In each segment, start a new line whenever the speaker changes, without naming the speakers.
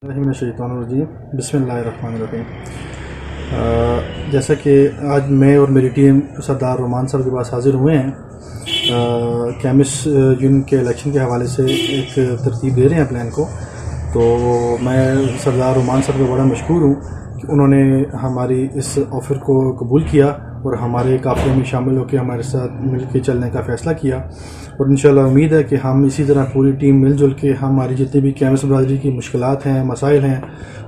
بسم اللہ الرحمن الرحیم۔ جیسا کہ آج میں اور میری ٹیم سردار رومان صاحب کے پاس حاضر ہوئے ہیں، کیمس یونین کے الیکشن کے حوالے سے ایک ترتیب دے رہے ہیں پلان کو، تو میں سردار رومان صاحب کا بڑا مشکور ہوں کہ انہوں نے ہماری اس آفر کو قبول کیا اور ہمارے قافلے میں شامل ہو کے ہمارے ساتھ مل کے چلنے کا فیصلہ کیا، اور انشاءاللہ امید ہے کہ ہم اسی طرح پوری ٹیم مل جل کے ہماری جتنی بھی کیمس برادری کی مشکلات ہیں، مسائل ہیں،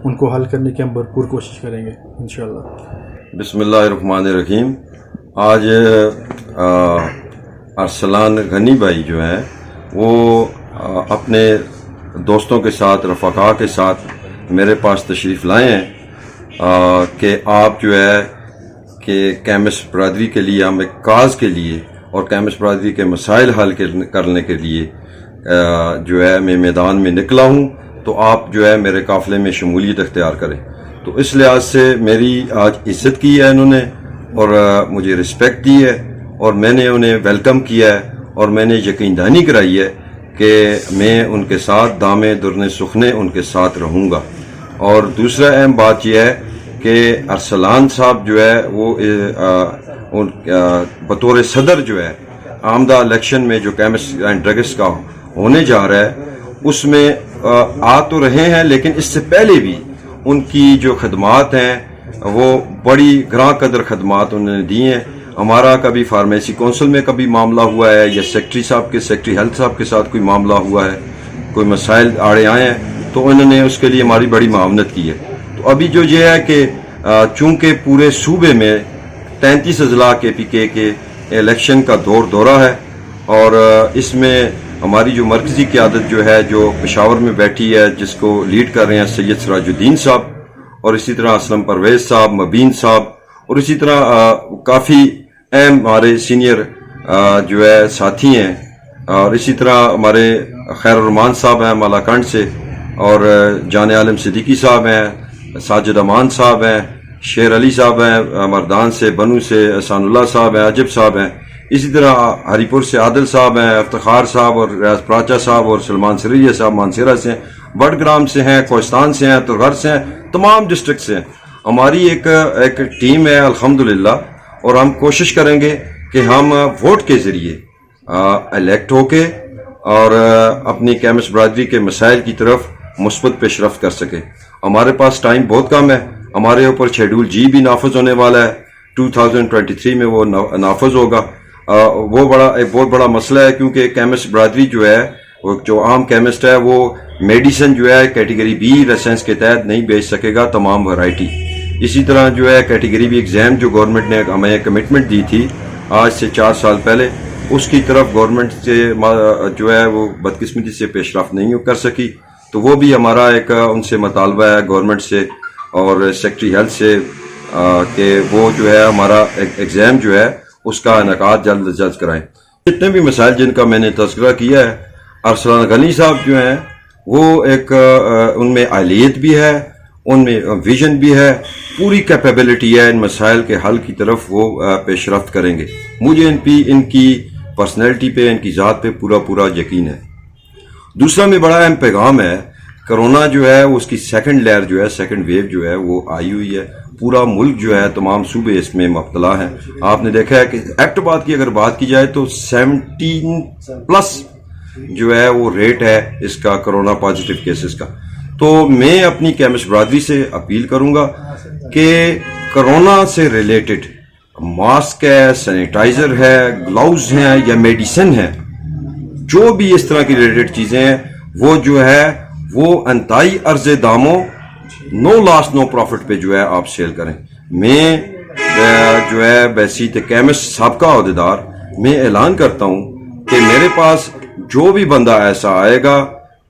ان کو حل کرنے کی ہم بھرپور کوشش کریں گے انشاءاللہ۔
بسم اللہ الرحمن الرحیم۔ آج ارسلان غنی بھائی جو ہیں وہ اپنے دوستوں کے ساتھ، رفقا کے ساتھ میرے پاس تشریف لائے ہیں کہ آپ جو ہے کہ کیمس برادری کے لیے، ہم ایک کاز کے لیے اور کیمس برادری کے مسائل حل کرنے کے لیے جو ہے میں میدان میں نکلا ہوں، تو آپ جو ہے میرے قافلے میں شمولیت اختیار کریں۔ تو اس لحاظ سے میری آج عزت کی ہے انہوں نے، اور مجھے رسپیکٹ دی ہے، اور میں نے انہیں ویلکم کیا ہے، اور میں نے یقین دہانی کرائی ہے کہ میں ان کے ساتھ دامے درنے سخنے ان کے ساتھ رہوں گا۔ اور دوسرا اہم بات یہ ہے کہ ارسلان صاحب جو ہے وہ بطور صدر جو ہے آمدہ الیکشن میں جو کیمس اینڈ ڈرگس کا ہونے جا رہا ہے اس میں آ تو رہے ہیں، لیکن اس سے پہلے بھی ان کی جو خدمات ہیں وہ بڑی گراں قدر خدمات انہوں نے دی ہیں۔ ہمارا کبھی فارمیسی کونسل میں کبھی معاملہ ہوا ہے، یا سیکٹری ہیلتھ صاحب کے ساتھ کوئی معاملہ ہوا ہے، کوئی مسائل آڑے آئے ہیں، تو انہوں نے اس کے لیے ہماری بڑی معاونت کی ہے۔ تو ابھی جو یہ ہے کہ چونکہ پورے صوبے میں 33 اضلاع کے پی کے الیکشن کا دورہ ہے، اور اس میں ہماری جو مرکزی قیادت جو ہے جو پشاور میں بیٹھی ہے، جس کو لیڈ کر رہے ہیں سید سراج الدین صاحب، اور اسی طرح اسلم پرویز صاحب، مبین صاحب، اور اسی طرح کافی اہم ہمارے سینئر جو ہے ساتھی ہیں، اور اسی طرح ہمارے خیر الرحمان صاحب ہیں مالاکنڈ سے، اور جان عالم صدیقی صاحب ہیں، ساجد امان صاحب ہیں، شیر علی صاحب ہیں مردان سے، بنو سے احسان اللہ صاحب ہیں، عجب صاحب ہیں، اسی طرح ہری پور سے عادل صاحب ہیں، افتخار صاحب اور ریاض پراچا صاحب، اور سلمان سریہ صاحب مانسیرہ سے ہیں، بڑگرام سے ہیں، کوہستان سے ہیں، ترغر سے ہیں، تمام ڈسٹرکٹ سے ہیں۔ ہماری ایک ٹیم ہے الحمدللہ، اور ہم کوشش کریں گے کہ ہم ووٹ کے ذریعے الیکٹ ہو کے اور اپنی کیمس برادری کے مسائل کی طرف مثبت پیش رفت کر سکیں۔ ہمارے پاس ٹائم بہت کم ہے، ہمارے اوپر شیڈول جی بھی نافذ ہونے والا ہے، 2023 میں وہ نافذ ہوگا۔ وہ ایک بہت بڑا مسئلہ ہے، کیونکہ کیمس برادری جو ہے، جو عام کیمسٹ ہے، وہ میڈیسن جو ہے کیٹیگری بی لائسنس کے تحت نہیں بیچ سکے گا تمام ورائٹی۔ اسی طرح جو ہے کیٹیگری بی ایگزام جو گورنمنٹ نے ہمیں کمٹمنٹ دی تھی آج سے 4 سال پہلے، اس کی طرف گورنمنٹ سے جو ہے وہ بدقسمتی سے پیش رفت نہیں کر سکی، تو وہ بھی ہمارا ایک ان سے مطالبہ ہے گورنمنٹ سے اور سیکٹری ہیلتھ سے کہ وہ جو ہے ہمارا ایگزام جو ہے اس کا انعقاد جلد از جلد کرائیں۔ جتنے بھی مسائل جن کا میں نے تذکرہ کیا ہے، ارسلان غنی صاحب جو ہیں وہ ایک ان میں اہلیت بھی ہے، ان میں ویژن بھی ہے، پوری کیپیبلٹی ہے، ان مسائل کے حل کی طرف وہ پیش رفت کریں گے۔ مجھے ان کی پرسنالٹی پہ، ان کی ذات پہ پورا یقین ہے۔ دوسرا میں بڑا اہم پیغام ہے، کرونا جو ہے اس کی سیکنڈ لیئر جو ہے، سیکنڈ ویو جو ہے وہ آئی ہوئی ہے، پورا ملک جو ہے، تمام صوبے اس میں مبتلا ہیں۔ آپ نے دیکھا ہے کہ ایکٹ کی اگر بات کی جائے تو 17+ جو ہے وہ ریٹ ہے اس کا کرونا پازیٹیو کیسز کا۔ تو میں اپنی کیمس برادری سے اپیل کروں گا کہ کرونا سے ریلیٹڈ ماسک ہے، سینیٹائزر ہے، گلاؤز ہیں یا میڈیسن ہے، جو بھی اس طرح کی ریلیٹڈ چیزیں ہیں، وہ جو ہے وہ انتہائی عرض داموں، نو لاس نو پروفٹ پہ جو ہے آپ سیل کریں۔ میں جو ہے بحیثیت کیمس سابقہ عہدیدار میں اعلان کرتا ہوں کہ میرے پاس جو بھی بندہ ایسا آئے گا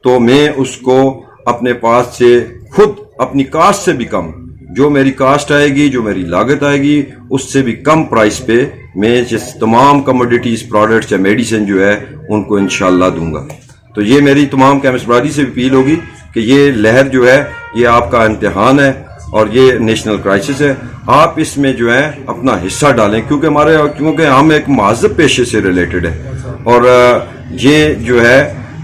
تو میں اس کو اپنے پاس سے خود اپنی کاسٹ سے بھی کم، جو میری کاسٹ آئے گی، جو میری لاگت آئے گی، اس سے بھی کم پرائس پہ میں جس تمام کموڈیٹیز، پروڈکٹس یا میڈیسن جو ہے ان کو انشاءاللہ دوں گا۔ تو یہ میری تمام کیمس برادری سے اپیل ہوگی کہ یہ لہر جو ہے یہ آپ کا امتحان ہے اور یہ نیشنل کرائسس ہے، آپ اس میں جو ہے اپنا حصہ ڈالیں، کیونکہ ہم ایک مہذب پیشے سے ریلیٹڈ ہے، اور یہ جو ہے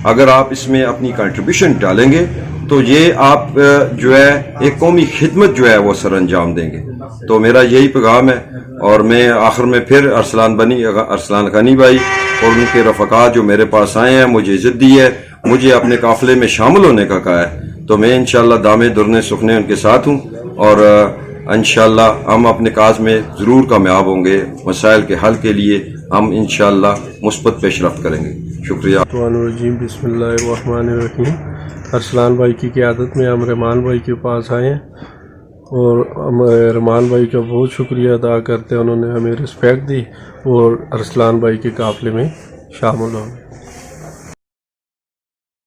اگر آپ اس میں اپنی کنٹریبیوشن ڈالیں گے تو یہ آپ جو ہے ایک قومی خدمت جو ہے وہ سر انجام دیں گے. تو میرا یہی پیغام ہے. اور میں آخر میں پھر ارسلان غنی بھائی اور ان کے رفقا جو میرے پاس آئے ہیں, مجھے عزت دی ہے, مجھے اپنے قافلے میں شامل ہونے کا کہا ہے, تو میں انشاءاللہ دامے درنے سخنے ان کے ساتھ ہوں, اور انشاءاللہ ہم اپنے کاز میں ضرور کامیاب ہوں گے. مسائل کے حل کے لیے ہم انشاءاللہ مثبت پیش رفت کریں گے. شکریہ.
الرجیم بسم اللہ الرحمن الرحیم. ارسلان بھائی کی قیادت میں ہم رحمان بھائی کے پاس آئے ہیں اور ہم رحمان بھائی کا بہت شکریہ ادا کرتے ہیں, انہوں نے ہمیں رسپیکٹ دی اور ارسلان بھائی کے قافلے میں شامل ہوں.